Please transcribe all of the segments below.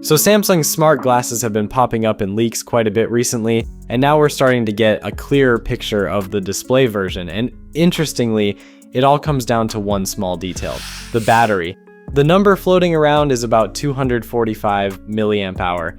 So Samsung's smart glasses have been popping up in leaks quite a bit recently, and now we're starting to get a clearer picture of the display version. And interestingly, it all comes down to one small detail: the battery. The number floating around is about 245 milliamp hour.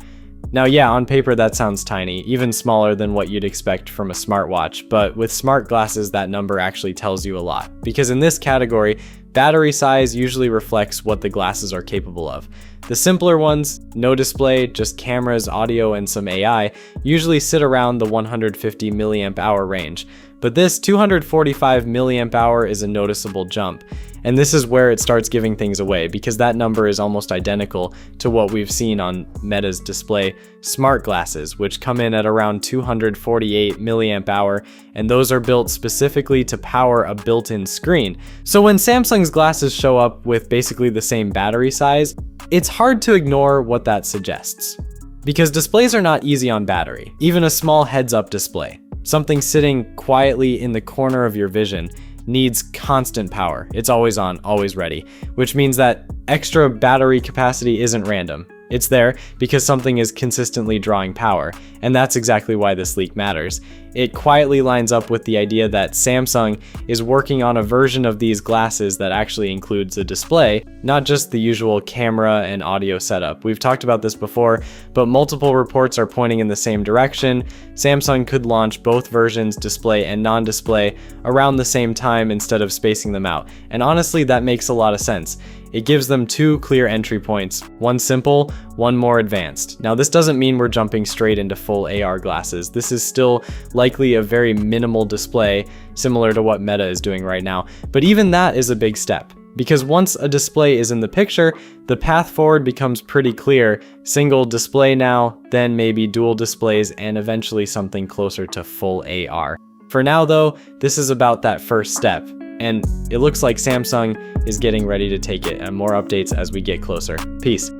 Now yeah, on paper that sounds tiny, even smaller than what you'd expect from a smartwatch, but with smart glasses that number actually tells you a lot. Because in this category, battery size usually reflects what the glasses are capable of. The simpler ones, no display, just cameras, audio, and some AI, usually sit around the 150 milliamp hour range. But this 245 milliamp hour is a noticeable jump. And this is where it starts giving things away, because that number is almost identical to what we've seen on Meta's display smart glasses, which come in at around 248 milliamp hour, and those are built specifically to power a built-in screen. So when Samsung's glasses show up with basically the same battery size, it's hard to ignore what that suggests. Because displays are not easy on battery, even a small heads-up display. Something sitting quietly in the corner of your vision needs constant power. It's always on, always ready, which means that extra battery capacity isn't random. It's there because something is consistently drawing power, and that's exactly why this leak matters. It quietly lines up with the idea that Samsung is working on a version of these glasses that actually includes a display, not just the usual camera and audio setup. We've talked about this before, but multiple reports are pointing in the same direction. Samsung could launch both versions, display and non-display, around the same time instead of spacing them out. And honestly, that makes a lot of sense. It gives them two clear entry points, one simple, one more advanced. Now this doesn't mean we're jumping straight into full AR glasses. This is still likely a very minimal display, similar to what Meta is doing right now. But even that is a big step, because once a display is in the picture, the path forward becomes pretty clear. Single display now, then maybe dual displays, and eventually something closer to full AR. For now though, this is about that first step, and it looks like Samsung is getting ready to take it, and more updates as we get closer. Peace.